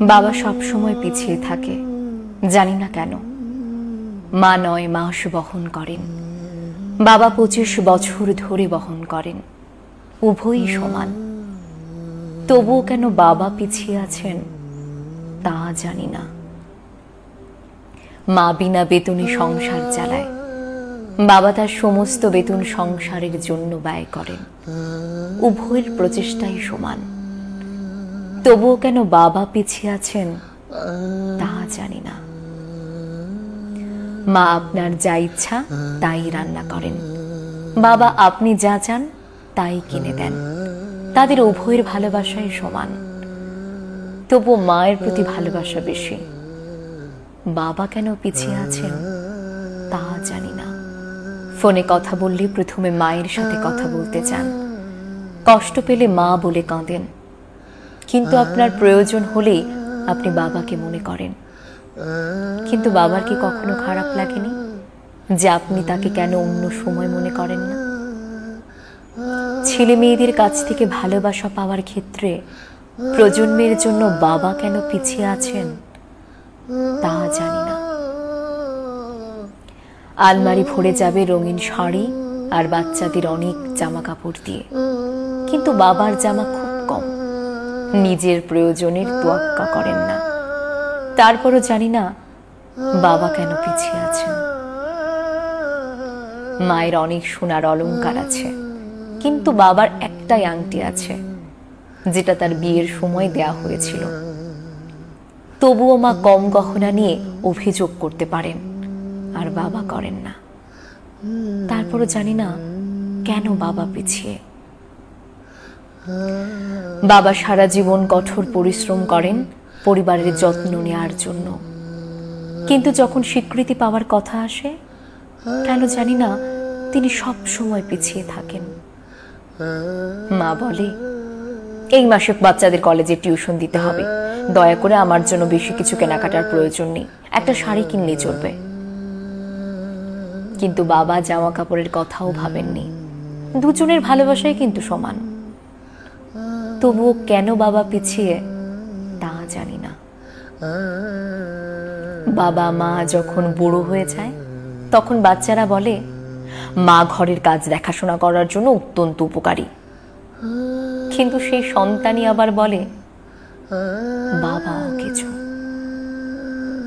বাবা সব সময় পিছিয়ে থাকে, জানি না কেন। মা 9 মাস বহন করেন, বাবা 25 বছর ধরে বহন করেন। উভয়ই সমান, তবুও কেন বাবা পিছিয়ে আছেন তা জানি না। মা বিনা বেতনে সংসার চালায়, বাবা তার সমস্ত বেতন সংসারের জন্য ব্যয় করেন। উভয়ের প্রচেষ্টাই সমান, তবুও কেন বাবা পিছিয়ে আছেন তা জানি না। মা আপনার যা ইচ্ছা তাই রান্না করেন, বাবা আপনি যা চান তাই কিনে দেন। তাদের উভয়ের ভালোবাসাই সমান, তবু মায়ের প্রতি ভালোবাসা বেশি। বাবা কেন পিছিয়ে আছেন তা জানি না। ফোনে কথা বললে প্রথমে মায়ের সাথে কথা বলতে চান, কষ্ট পেলে মা বলে কাঁদেন, কিন্তু আপনার প্রয়োজন হলেই আপনি বাবাকে মনে করেন। কিন্তু বাবার কি কখনো খারাপ লাগেনি যে আপনি তাকে কেন অন্য সময় মনে করেন না? ছেলে মেয়েদের কাছ থেকে ভালোবাসা পাওয়ার ক্ষেত্রে প্রজন্মের জন্য বাবা কেন পিছিয়ে আছেন তা জানি না। আলমারি ভরে যাবে রঙিন শাড়ি আর বাচ্চাদের অনেক জামা কাপড় দিয়ে, কিন্তু বাবার জামা খুব কম। নিজের প্রয়োজনের তোয়াক্কা করেন না, তারপরও জানি না বাবা কেন পিছিয়ে আছেন। মায়ের অনেক সোনার অলংকার আছে, কিন্তু বাবার একটাই আংটি আছে যেটা তার বিয়ের সময় দেয়া হয়েছিল। তবুও মা কম গহনা নিয়ে অভিযোগ করতে পারেন আর বাবা করেন না। তারপরও জানি না কেন বাবা পিছিয়ে। বাবা সারা জীবন কঠোর পরিশ্রম করেন পরিবারের যত্ন নেওয়ার জন্য, কিন্তু যখন স্বীকৃতি পাওয়ার কথা আসে কেন জানি না তিনি সব সময় পিছিয়ে থাকেন। মা বলে, এই মাসে বাচ্চাদের কলেজে টিউশন দিতে হবে, দয়া করে আমার জন্য বেশি কিছু কেনাকাটার প্রয়োজন নেই, একটা শাড়ি কিনলেই চলবে। কিন্তু বাবা জামা কাপড়ের কথাও ভাবেননি। দুজনের ভালোবাসাই কিন্তু সমান, তবুও কেন বাবা পিছিয়ে তা জানি না। বাবা মা যখন বুড়ো হয়ে যায় তখন বাচ্চারা বলে, মা ঘরের কাজ দেখাশোনা করার জন্য অত্যন্ত উপকারী, কিন্তু সেই সন্তানই আবার বলে বাবা কিছু।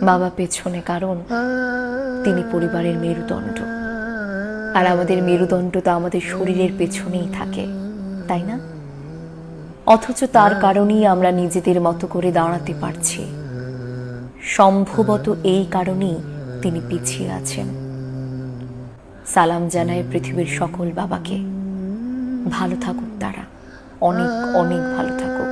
বাবা পেছনে, কারণ তিনি পরিবারের মেরুদণ্ড, আর আমাদের মেরুদণ্ড তো আমাদের শরীরের পেছনেই থাকে, তাই না? অথচ তার কারণেই আমরা নিজেদের মতো করে দাঁড়াতে পারছি। সম্ভবত এই কারণেই তিনি পিছিয়ে আছেন। সালাম জানায় পৃথিবীর সকল বাবাকে। ভালো থাকুক তারা, অনেক অনেক ভালো থাকুক।